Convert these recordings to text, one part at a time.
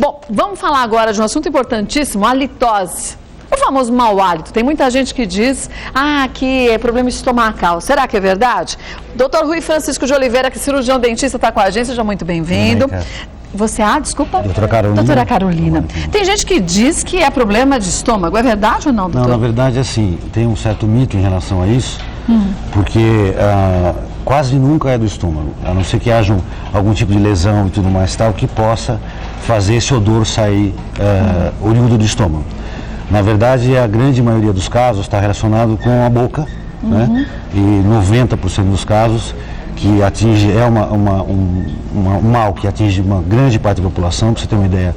Bom, vamos falar agora de um assunto importantíssimo, a litose. O famoso mau hálito. Tem muita gente que diz, que é problema estomacal. Será que é verdade? Dr. Rui Francisco de Oliveira, que é cirurgião dentista, está com a gente. Seja muito bem-vindo. Você, desculpa? Doutora Carolina. Doutora Carolina. Tem gente que diz que é problema de estômago. É verdade ou não, doutor? Não, na verdade, assim, tem um certo mito em relação a isso, porque quase nunca é do estômago, a não ser que haja algum tipo de lesão e tudo mais tal, que possa fazer esse odor sair oriundo do estômago. Na verdade, a grande maioria dos casos está relacionado com a boca, né? E 90% dos casos que atinge, um mal que atinge uma grande parte da população, para você ter uma ideia,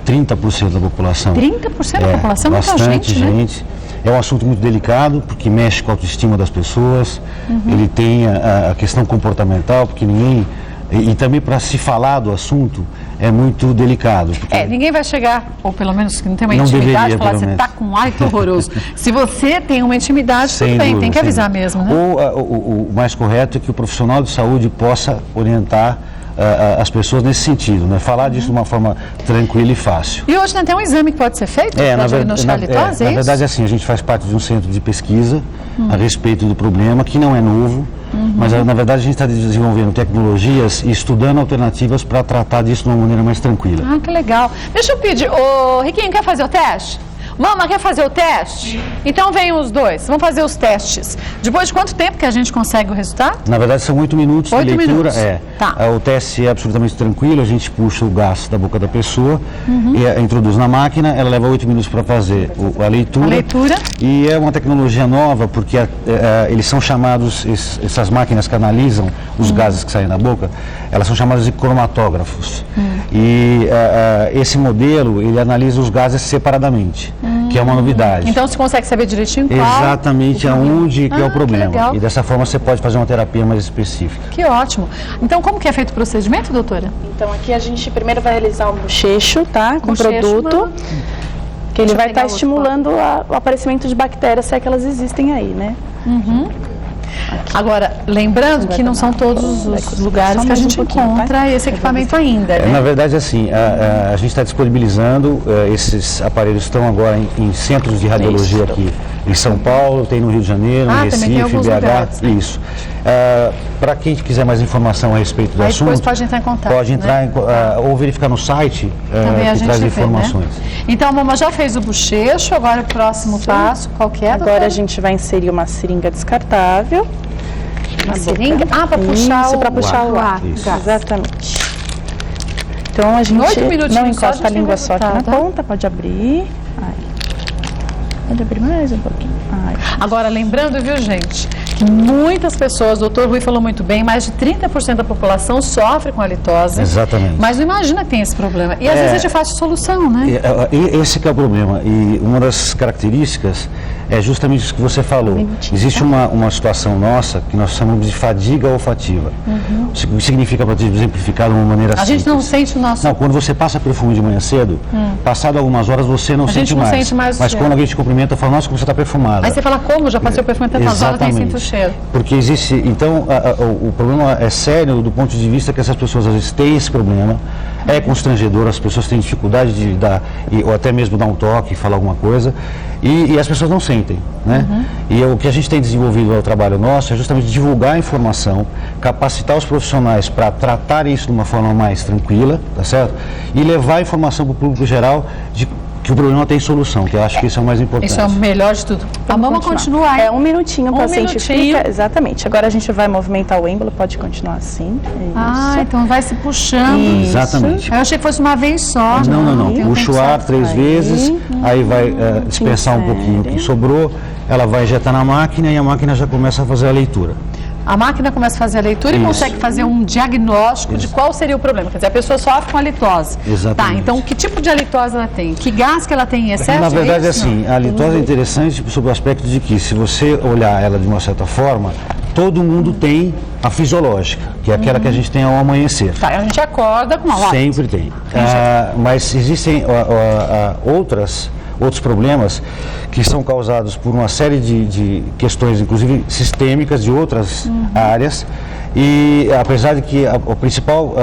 30% da população. 30% da população? Bastante muita gente. É um assunto muito delicado, porque mexe com a autoestima das pessoas, ele tem a questão comportamental, porque ninguém... E também para se falar do assunto é muito delicado. Ninguém vai chegar, ou pelo menos que não tem uma intimidade, e falar, você está com um hálito horroroso. Se você tem uma intimidade, tudo bem, tem que avisar mesmo, né? Ou o mais correto é que o profissional de saúde possa orientar as pessoas nesse sentido, né? Falar disso de uma forma tranquila e fácil. E hoje tem um exame que pode ser feito para diagnosticar a litose, na verdade, assim, a gente faz parte de um centro de pesquisa a respeito do problema, que não é novo, mas na verdade a gente está desenvolvendo tecnologias e estudando alternativas para tratar disso de uma maneira mais tranquila. Que legal. Deixa eu pedir, Riquinho, quer fazer o teste? Mama, quer fazer o teste? Então venham os dois, vamos fazer os testes. Depois de quanto tempo que a gente consegue o resultado? Na verdade são 8 minutos de leitura. Minutos. Tá. O teste é absolutamente tranquilo, a gente puxa o gás da boca da pessoa, e introduz na máquina, ela leva 8 minutos para fazer a leitura. E é uma tecnologia nova, porque eles são chamados, essas máquinas que analisam os gases que saem da boca, elas são chamadas de cromatógrafos. E esse modelo, ele analisa os gases separadamente. Que é uma novidade. Então você consegue saber direitinho qual? Exatamente aonde que é o problema. Que legal. E dessa forma você pode fazer uma terapia mais específica. Que ótimo. Então como que é feito o procedimento, doutora? Então aqui a gente primeiro vai realizar um bochecho, tá? Com produto. Que ele vai estar estimulando o aparecimento de bactérias, se é que elas existem aí, né? Agora, lembrando que não são todos os lugares que a gente encontra esse equipamento ainda, né? Na verdade, assim, a gente está disponibilizando, esses aparelhos estão agora em centros de radiologia aqui em São Paulo, tem no Rio de Janeiro, no Recife, BH, isso. Para quem quiser mais informação a respeito do assunto, depois pode entrar em contato, pode entrar ou verificar no site que traz informações. Né? Então a mamãe já fez o bochecho, agora o próximo passo, qual que é? Agora a gente vai inserir uma seringa descartável. Uma seringa? Para puxar o ar. Exatamente. Então a gente não encosta a língua só aqui na ponta, pode abrir. Pode abrir mais um pouquinho. Agora, lembrando, viu, gente, que muitas pessoas, o doutor Rui falou muito bem, mais de 30% da população sofre com a litose. Exatamente. Mas não imagina que tem esse problema. E às vezes é de fácil solução, né? Esse que é o problema. E uma das características é justamente isso que você falou. Existe uma situação nossa que nós chamamos de fadiga olfativa. O que significa, para exemplificar de uma maneira simples? A gente não sente o nosso... Não, quando você passa perfume de manhã cedo, passado algumas horas você não sente mais. Sente mais mas quando alguém te cumprimenta, fala, nossa, como você está perfumada. Aí você fala, como? Já passei o perfume tantas horas, nem sinto o cheiro. Porque existe, então, o problema é sério do ponto de vista que essas pessoas às vezes têm esse problema, é constrangedor, as pessoas têm dificuldade de dar, ou até mesmo dar um toque, falar alguma coisa, e as pessoas não sentem, né? E o que a gente tem desenvolvido no trabalho nosso é justamente divulgar a informação, capacitar os profissionais para tratar isso de uma forma mais tranquila, tá certo? E levar a informação para o público geral de que o problema tem solução, que eu acho que isso é o mais importante. Isso é o melhor de tudo. A mama continua aí. 1 minutinho, o paciente fica. Exatamente. Agora a gente vai movimentar o êmbolo, pode continuar assim. Então vai se puxando. Isso. Exatamente. Eu achei que fosse uma vez só. Não. Puxa o ar 3 vezes, aí vai dispensar um pouquinho o que sobrou, ela vai injetar na máquina e a máquina já começa a fazer a leitura. A máquina começa a fazer a leitura e consegue fazer um diagnóstico de qual seria o problema. Quer dizer, a pessoa sofre com halitose. Exatamente. Tá, então que tipo de halitose ela tem? Que gás que ela tem em excesso? Na verdade, assim, a halitose é interessante sob o aspecto de que, se você olhar ela de uma certa forma, todo mundo tem a fisiológica, que é aquela que a gente tem ao amanhecer. Tá, a gente acorda com uma hora. Sempre tem. Mas existem outros problemas que são causados por uma série de questões, inclusive sistêmicas, de outras áreas, e apesar de que a principal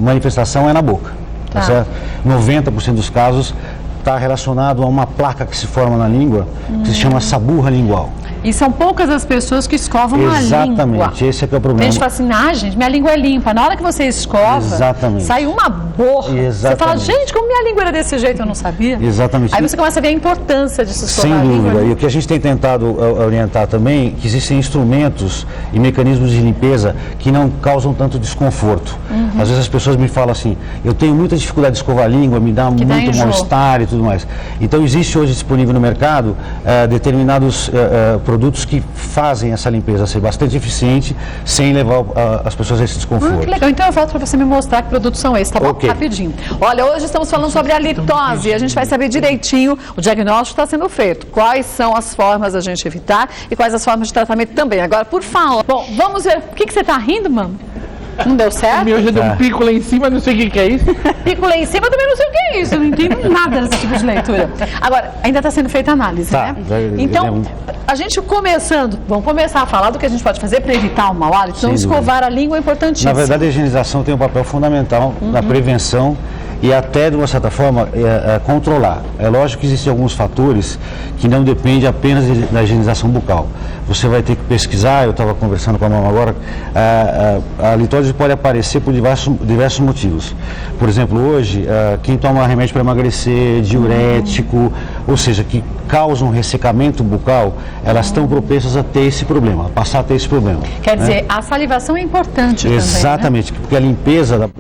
manifestação é na boca. tá certo? 90% dos casos está relacionado a uma placa que se forma na língua, que se chama saburra lingual. E são poucas as pessoas que escovam a língua. Exatamente, esse é que é o problema. A gente fala assim, gente, minha língua é limpa. Na hora que você escova, sai uma borra. Você fala, gente, como minha língua era desse jeito, eu não sabia. Exatamente. Aí você começa a ver a importância de se escovar Sem a língua. dúvida. E o que a gente tem tentado orientar também, que existem instrumentos e mecanismos de limpeza que não causam tanto desconforto. Às vezes as pessoas me falam assim, eu tenho muita dificuldade de escovar a língua, me dá muito mal-estar e tudo mais. Então existe hoje disponível no mercado determinados produtos que fazem essa limpeza ser bastante eficiente sem levar as pessoas a esse desconforto. Que legal. Então eu volto para você me mostrar que produtos são esses, tá bom? Okay. Rapidinho. Olha, hoje estamos falando sobre a litose. A gente vai saber direitinho, o diagnóstico está sendo feito. Quais são as formas da gente evitar e quais as formas de tratamento também. Agora, por favor. Bom, vamos ver. O que você está rindo, mano? Não deu certo? O meu já deu um pico lá em cima, não sei o que é isso. Pico lá em cima, eu também não sei o que é isso. Eu não entendo nada desse tipo de leitura. Agora, ainda está sendo feita a análise, né? Então, a gente vamos começar a falar do que a gente pode fazer para evitar o mau hálito. Então, escovar a língua é importantíssimo. Na verdade, a higienização tem um papel fundamental na prevenção e até, de uma certa forma, controlar. É lógico que existem alguns fatores que não dependem apenas da higienização bucal. Você vai ter que pesquisar, eu estava conversando com a mamãe agora, a litose pode aparecer por diversos motivos. Por exemplo, hoje, quem toma remédio para emagrecer, diurético, ou seja, que causam ressecamento bucal, elas estão propensas a ter esse problema, a passar a ter esse problema. Quer dizer, a salivação é importante também, exatamente, né? Porque a limpeza,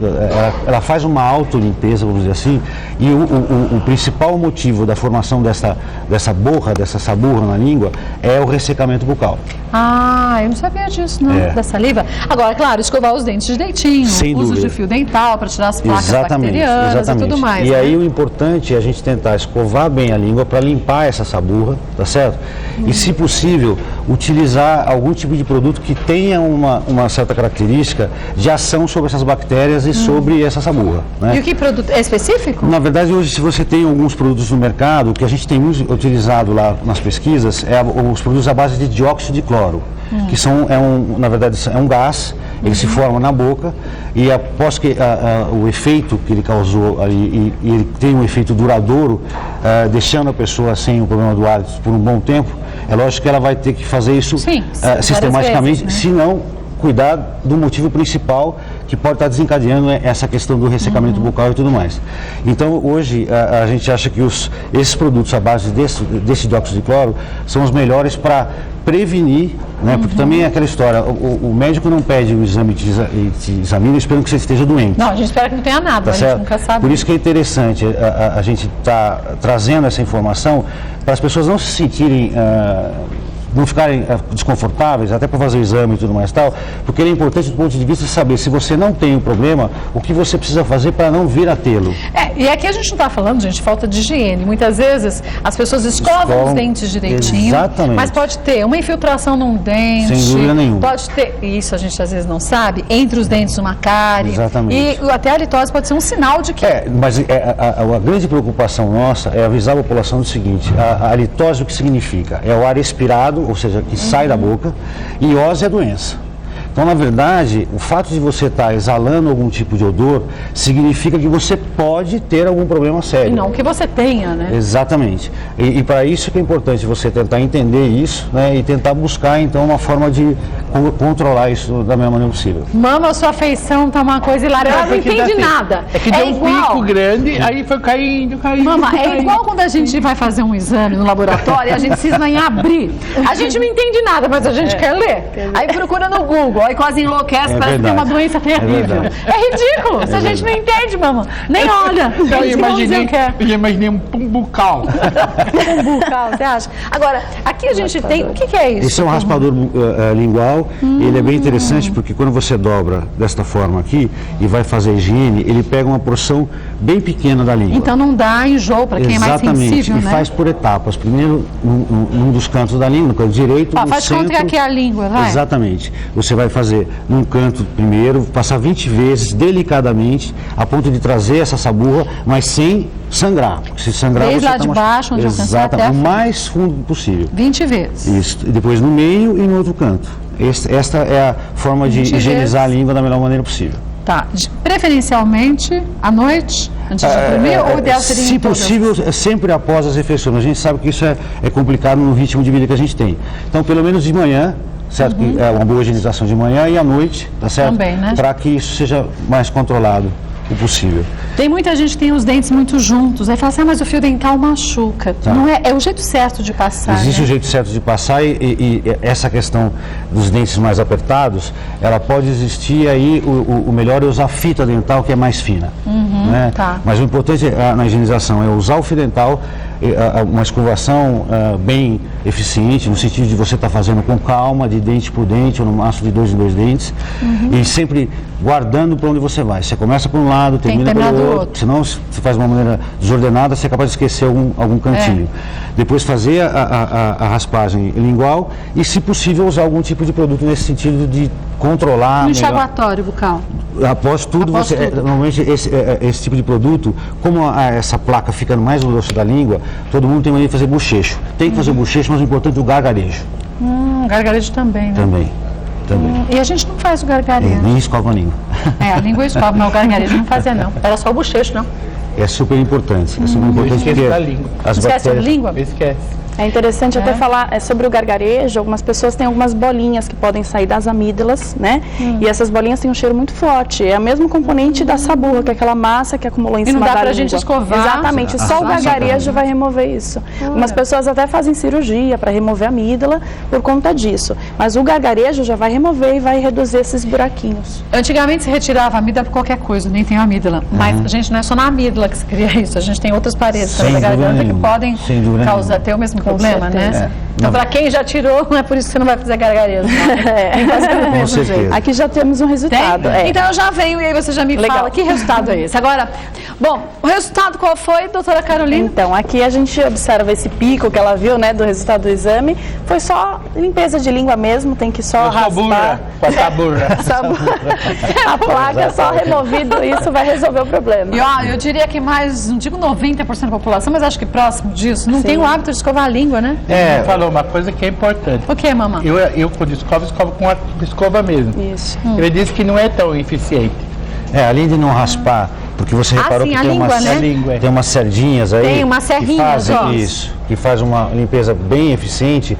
ela faz uma autolimpeza, vamos dizer assim, e o principal motivo da formação dessa borra, dessa saburra na língua, é o ressecamento bucal. Eu não sabia disso, não, da saliva. Agora, claro, escovar os dentes direitinho, uso de fio dental para tirar as placas bacterianas e tudo mais. E aí o importante é a gente tentar escovar bem a língua para limpar essa saburra, tá certo? E, se possível, utilizar algum tipo de produto que tenha uma certa característica de ação sobre essas bactérias e sobre essa saburra, né? E o que produto é específico? Na verdade, hoje, se você tem alguns produtos no mercado, o que a gente tem utilizado lá nas pesquisas é os produtos à base de dióxido de cloro, que na verdade, é um gás, ele se forma na boca e após que o efeito que ele causou ali, e ele tem um efeito duradouro, deixando a pessoa sem o problema do hálito por um bom tempo, é lógico que ela vai ter que fazer isso sistematicamente, vezes, né? Se não cuidar do motivo principal que pode estar desencadeando essa questão do ressecamento bucal e tudo mais. Então, hoje, a gente acha que esses produtos à base desse dióxido de cloro são os melhores para prevenir, né? Porque também é aquela história, o médico não pede o exame e te examina esperando que você esteja doente. Não, a gente espera que não tenha nada, a gente nunca sabe. Por isso que é interessante a gente estar trazendo essa informação para as pessoas não se sentirem... não ficarem desconfortáveis, até para fazer o exame e tudo mais tal, porque é importante do ponto de vista de saber se você não tem um problema, o que você precisa fazer para não vir a tê-lo. E aqui a gente não está falando, gente, falta de higiene. Muitas vezes as pessoas escovam os dentes direitinho, mas pode ter uma infiltração num dente. Sem dúvida nenhuma. Pode ter, isso a gente às vezes não sabe, entre os dentes uma cárie. Exatamente. E até a litose pode ser um sinal de que... Mas a grande preocupação nossa é avisar a população do seguinte, a litose o que significa? É o ar expirado, ou seja, que sai da boca, e ose é a doença. Então, na verdade, o fato de você estar exalando algum tipo de odor significa que você pode ter algum problema sério. E não que você tenha, né? Exatamente. E para isso que é importante você tentar entender isso, né, e tentar buscar, então, uma forma de controlar isso da melhor maneira possível. Mama, sua feição tá uma coisa hilária. Ela não entende nada. É que deu um pico grande, aí foi caindo. Mama, é igual quando a gente vai fazer um exame no laboratório e a gente cisma em abrir. A gente não entende nada, mas a gente quer ler. Aí procura no Google. Aí quase enlouquece, parece que tem uma doença terrível. É ridículo, se a gente não entende, mamãe. Nem olha. Eu imaginei um pumbucal. Pumbucal, você acha? Agora, aqui a gente tem... O que é isso? Esse é um raspador lingual. Ele é bem interessante porque quando você dobra desta forma aqui e vai fazer a higiene, ele pega uma porção bem pequena da língua. Então não dá enjoo para quem é mais sensível, né? E faz por etapas. Primeiro, num dos cantos da língua, no canto direito, no faz centro. Conta que aqui é a língua, vai? Exatamente. Você vai fazer num canto primeiro, passar 20 vezes, delicadamente, a ponto de trazer essa saburra, mas sem sangrar. Porque se sangrar, desde você lá de baixo, onde alcançar até o mais fundo possível. 20 vezes. Isso. E depois no meio e no outro canto. Esta é a forma de higienizar a língua da melhor maneira possível. Tá. Preferencialmente à noite, antes de dormir, ou o ideal seria se em todas? possível, sempre após as refeições. A gente sabe que isso é complicado no ritmo de vida que a gente tem. Então, pelo menos de manhã, certo? Que é uma boa higienização de manhã e à noite, tá certo? Também, né? Para que isso seja mais controlado o possível. Tem muita gente que tem os dentes muito juntos, aí fala assim, mas o fio dental machuca. Tá. Não é o jeito certo de passar, Existe né? o jeito certo de passar e essa questão dos dentes mais apertados, ela pode existir aí, o melhor é usar fita dental que é mais fina. Né? tá. Mas o importante na higienização é usar o fio dental, uma escovação bem eficiente, no sentido de você estar fazendo com calma, de dente por dente, ou no máximo de 2 em 2 dentes, e sempre guardando para onde você vai. Você começa por um lado, termina pelo outro, senão se você faz de uma maneira desordenada, você é capaz de esquecer algum cantinho. Depois fazer a raspagem lingual e, se possível, usar algum tipo de produto nesse sentido de controlar. No enxaguatório bucal. Após tudo, normalmente esse tipo de produto, como essa placa fica mais no dorso da língua, todo mundo tem mania de fazer bochecho. Tem que fazer bochecho, mas o importante é o gargarejo. Gargarejo também, né? Também. E a gente não faz o gargarejo. Nem escova a língua. A língua escova, mas o gargarejo não fazia não. Era só o bochecho, não? É super importante. É super importante porque da língua. as Esquece a bactérias... língua? Esquece. É interessante até falar sobre o gargarejo. Algumas pessoas têm algumas bolinhas que podem sair das amígdalas, né? E essas bolinhas têm um cheiro muito forte. É o mesmo componente da saburra, que é aquela massa que acumulou em cima da língua. E não dá pra gente escovar. Exatamente. Só o gargarejo vai remover isso. Algumas pessoas até fazem cirurgia para remover a amígdala por conta disso. Mas o gargarejo já vai remover e vai reduzir esses buraquinhos. Antigamente se retirava a amígdala por qualquer coisa, nem tem amígdala. Mas a gente não é só na amígdala que se cria isso. A gente tem outras paredes Sem da garganta dúvida que nenhuma. podem Sem dúvida causar nenhuma. até o mesmo problema, certeza. né? Então, para quem já tirou, não é por isso que você não vai fazer gargarejo. Com certeza. Aqui já temos um resultado. Tem? Então eu já venho e aí você já me Legal. fala que resultado é esse. Agora, bom, o resultado qual foi, doutora Carolina? Então, aqui a gente observa esse pico que ela viu, né, do resultado do exame. Foi só limpeza de língua mesmo, tem que só Eu sou burra. raspar. Com a saburra. A placa só removido, isso vai resolver o problema. E ó, eu diria que mais, não digo 90% da população, mas acho que próximo disso, não tem o hábito de escovar a língua, né? Você falou uma coisa que é importante. O que, mamãe? Eu quando escovo com a escova mesmo. Isso. Ele disse que não é tão eficiente. Além de não raspar, porque você reparou sim, que a tem língua, umas, né? A língua. tem umas sardinhas aí. Tem umas serrinhas, que ó. fazem isso, que faz uma limpeza bem eficiente.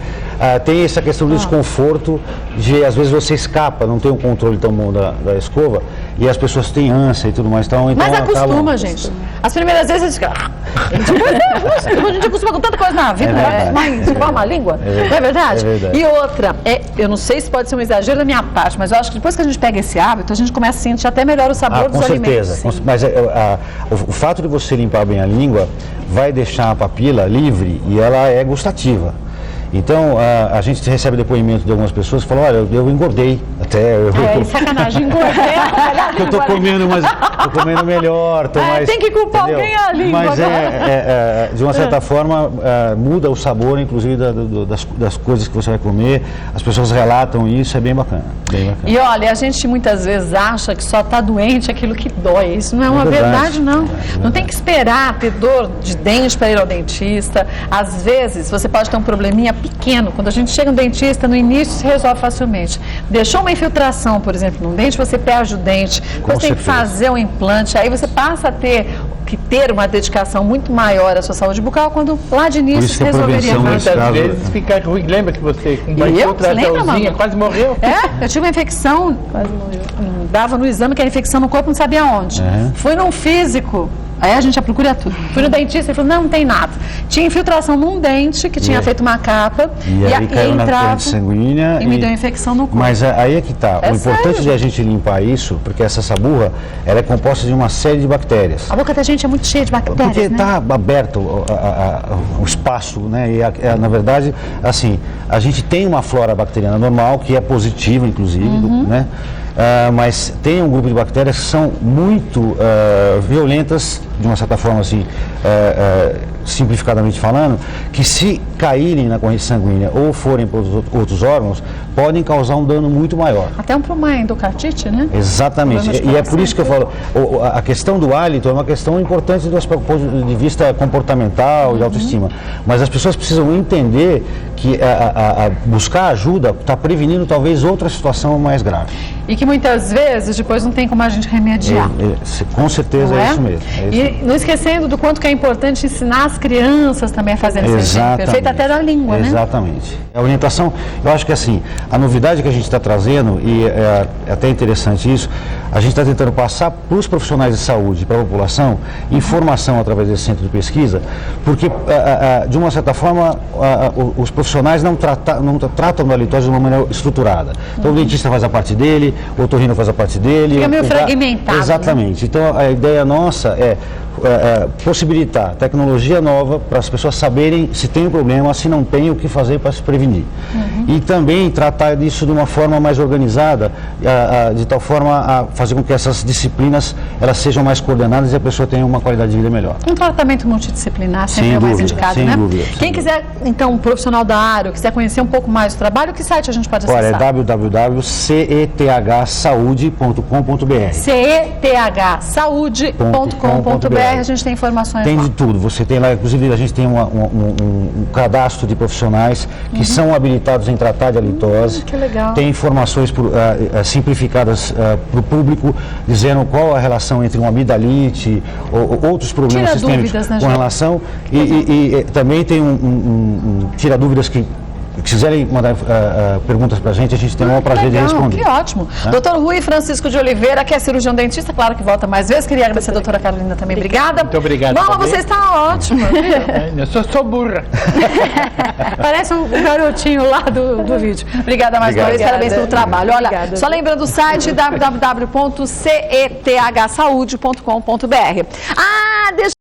Tem essa questão do desconforto de, às vezes, você escapa, não tem um controle tão bom da escova, e as pessoas têm ânsia e tudo mais. Então, Mas acostuma, acabam... gente. As primeiras vezes você fica... A gente acostuma com tanta coisa na vida, verdade. mas escovar a língua, não é verdade? É verdade. E outra, eu não sei se pode ser um exagero da minha parte, mas eu acho que depois que a gente pega esse hábito, a gente começa a sentir até melhor o sabor Com dos certeza. alimentos. Mas o fato de você limpar bem a língua vai deixar a papila livre e ela é gustativa. Então, a gente recebe depoimento de algumas pessoas que falam, olha, eu engordei até. Sacanagem, engordei. Eu estou comendo, mas tô comendo melhor, tô mais... tem que culpar entendeu? alguém a língua. Mas de uma certa forma, muda o sabor, inclusive, das coisas que você vai comer. As pessoas relatam isso, é bem bacana. Bem bacana. E olha, a gente muitas vezes acha que só está doente aquilo que dói. Isso não é uma verdade, não. Não tem que esperar ter dor de dente para ir ao dentista. Às vezes, você pode ter um probleminha pequeno. Quando a gente chega no dentista, no início se resolve facilmente. Deixou uma infiltração, por exemplo, no dente, você perde o dente, depois tem que fazer o implante, aí você passa a ter uma dedicação muito maior à sua saúde bucal, quando lá de início se resolveria prevenção mais. Muitas vezes fica ruim. Lembra que você com uma infiltraçãozinha quase morreu? Eu tive uma infecção, dava no exame que era infecção no corpo, não sabia onde. Fui num físico, aí a gente já procura tudo. Fui no dentista, ele falou, não tem nada. Tinha infiltração num dente, que tinha feito uma capa, E aí caiu na corrente sanguínea e me deu infecção no corpo. Mas aí é que está. O importante de a gente limpar isso, porque essa saburra, ela é composta de uma série de bactérias. A boca da gente é muito cheia de bactérias, Porque né? está aberto o espaço, né? E na verdade, assim, a gente tem uma flora bacteriana normal, que é positiva, inclusive, né? Mas tem um grupo de bactérias que são muito violentas, de uma certa forma assim, simplificadamente falando, que se caírem na corrente sanguínea ou forem para outros órgãos, podem causar um dano muito maior. Até uma endocardite, né? Exatamente. E é por isso que eu falo, a questão do hálito é uma questão importante do ponto de vista comportamental e autoestima. Mas as pessoas precisam entender que buscar ajuda está prevenindo talvez outra situação mais grave. E que que muitas vezes depois não tem como a gente remediar. Com certeza Não é isso mesmo. É isso mesmo. E não esquecendo do quanto que é importante ensinar as crianças também a fazerem esse regime perfeito, até da língua, né? Exatamente. A orientação, eu acho que assim, a novidade que a gente está trazendo, e é até interessante isso, a gente está tentando passar para os profissionais de saúde, para a população, informação através desse centro de pesquisa, porque, de uma certa forma, os profissionais não tratam da litose de uma maneira estruturada. Então, o dentista faz a parte dele, o otorrino faz a parte dele. Fica meio fragmentado. Exatamente. Né? Então, a ideia nossa é possibilitar tecnologia nova para as pessoas saberem se tem um problema, se não tem, o que fazer para se prevenir. E também tratar disso de uma forma mais organizada, de tal forma a fazer com que essas disciplinas elas sejam mais coordenadas e a pessoa tenha uma qualidade de vida melhor. Um tratamento multidisciplinar sempre Sem é o mais dúvida, indicado, sem né? dúvida, Quem quiser, então, um profissional da área, quiser conhecer um pouco mais do trabalho, que site a gente pode acessar? Olha, é www.cethsaude.com.br. cethsaude.com.br. A gente tem informações Tem lá. de tudo. Você tem lá, inclusive, a gente tem um cadastro de profissionais que são habilitados em tratar de halitose. Que legal. Tem informações simplificadas para o público, dizendo qual a relação entre uma amidalite ou outros problemas Tira sistêmicos dúvidas, né, com relação. E também tem tira dúvidas que quiserem mandar perguntas para a gente tem o maior prazer de responder. Que ótimo. Dr. Rui Francisco de Oliveira, que é cirurgião dentista, claro que volta mais vezes. Queria agradecer a doutora Carolina também. Obrigada. Muito obrigado. Bom, também. você está ótima. Eu sou burra. Parece um garotinho lá do vídeo. Obrigada mais uma vez, parabéns pelo trabalho. Olha, só lembrando o site www.cethsaude.com.br. Ah, deixa